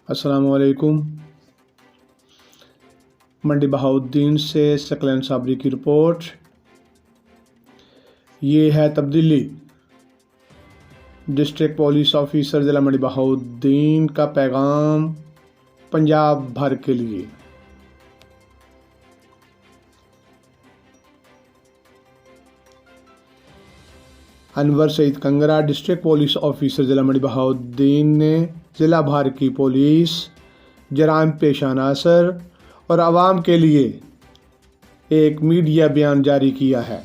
السلام علیکم۔ منڈی بہاؤالدین سے ثقلین صابری کی رپورٹ۔ یہ ہے تبدیلی۔ ڈسٹرکٹ پولیس آفیسر ضلع منڈی بہاؤالدین کا پیغام پنجاب بھر کے لیے۔ انور سعید کنگرا ڈسٹرکٹ پولیس آفیسر ضلع منڈی بہاؤالدین نے ضلع بھر کی پولیس، جرائم پیشہ عناصر اور عوام کے لیے ایک میڈیا بیان جاری کیا ہے۔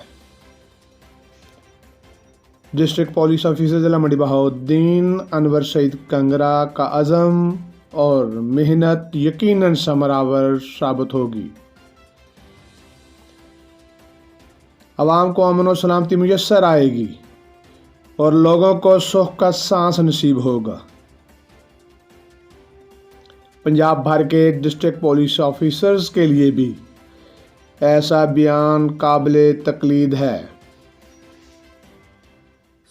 ڈسٹرکٹ پولیس آفیسر ضلع منڈی بہاؤالدین انور سعید کنگرا کا عزم اور محنت یقیناً ثمرآور ثابت ہوگی۔ عوام کو امن و سلامتی میسر آئے گی اور لوگوں کو سکھ کا سانس نصیب ہوگا۔ پنجاب بھر کے ڈسٹرکٹ پولیس آفیسرز کے لیے بھی ایسا بیان قابل تقلید ہے۔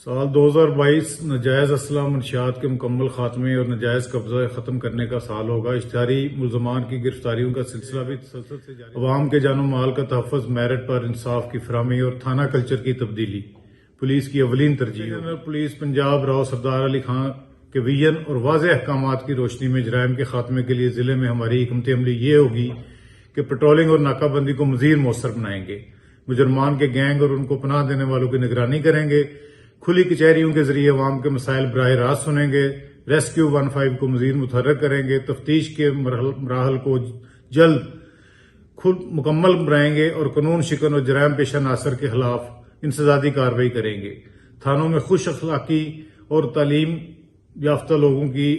سال 2022 ناجائز اسلحہ منشیات کے مکمل خاتمے اور ناجائز قبضہ ختم کرنے کا سال ہوگا۔ اشتہاری ملزمان کی گرفتاریوں کا سلسلہ بھی تسلسل سے جاری۔ عوام کے جان و مال کا تحفظ، میرٹ پر انصاف کی فراہمی اور تھانہ کلچر کی تبدیلی پولیس کی اولین ترجیح۔ جنرل پولیس پنجاب راؤ سردار علی خان کے ویژن اور واضح احکامات کی روشنی میں جرائم کے خاتمے کے لیے ضلع میں ہماری حکمت عملی یہ ہوگی کہ پٹرولنگ اور ناکہ بندی کو مزید مؤثر بنائیں گے، مجرمان کے گینگ اور ان کو پناہ دینے والوں کی نگرانی کریں گے، کھلی کچہریوں کے ذریعے عوام کے مسائل براہ راست سنیں گے، ریسکیو 15 کو مزید متحرک کریں گے، تفتیش کے مراحل کو جلد مکمل بنائیں گے اور قانون شکن اور جرائم پیشہ عناصر کے خلاف انسدادی کارروائی کریں گے۔ تھانوں میں خوش اخلاقی اور تعلیم یافتہ لوگوں کی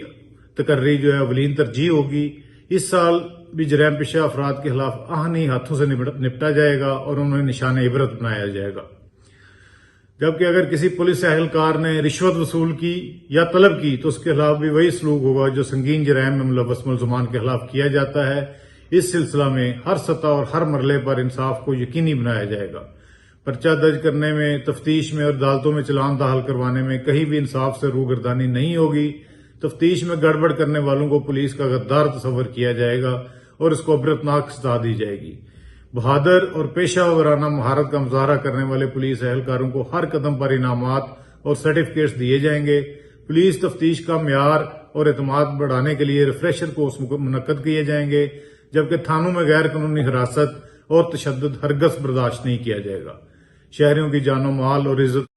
تقرری جو ہے اولین ترجیح ہوگی۔ اس سال بھی جرائم پیشہ افراد کے خلاف آہنی ہاتھوں سے نپٹا جائے گا اور انہیں نشان عبرت بنایا جائے گا۔ جبکہ اگر کسی پولیس اہلکار نے رشوت وصول کی یا طلب کی تو اس کے خلاف بھی وہی سلوک ہوگا جو سنگین جرائم میں ملوث ملزمان کے خلاف کیا جاتا ہے۔ اس سلسلہ میں ہر سطح اور ہر مرحلے پر انصاف کو یقینی بنایا جائے گا۔ پرچہ درج کرنے میں، تفتیش میں اور عدالتوں میں چلان داخل کروانے میں کہیں بھی انصاف سے روگردانی نہیں ہوگی۔ تفتیش میں گڑبڑ کرنے والوں کو پولیس کا غدار تصور کیا جائے گا اور اس کو عبرتناک سزا دی جائے گی۔ بہادر اور پیشہ ورانہ مہارت کا مظاہرہ کرنے والے پولیس اہلکاروں کو ہر قدم پر انعامات اور سرٹیفکیٹس دیے جائیں گے۔ پولیس تفتیش کا معیار اور اعتماد بڑھانے کے لیے ریفریشر کورس منعقد کیے جائیں گے، جبکہ تھانوں میں غیر قانونی حراست اور تشدد ہرگز برداشت نہیں کیا جائے گا۔ شہریوں کی جان و مال اور عزت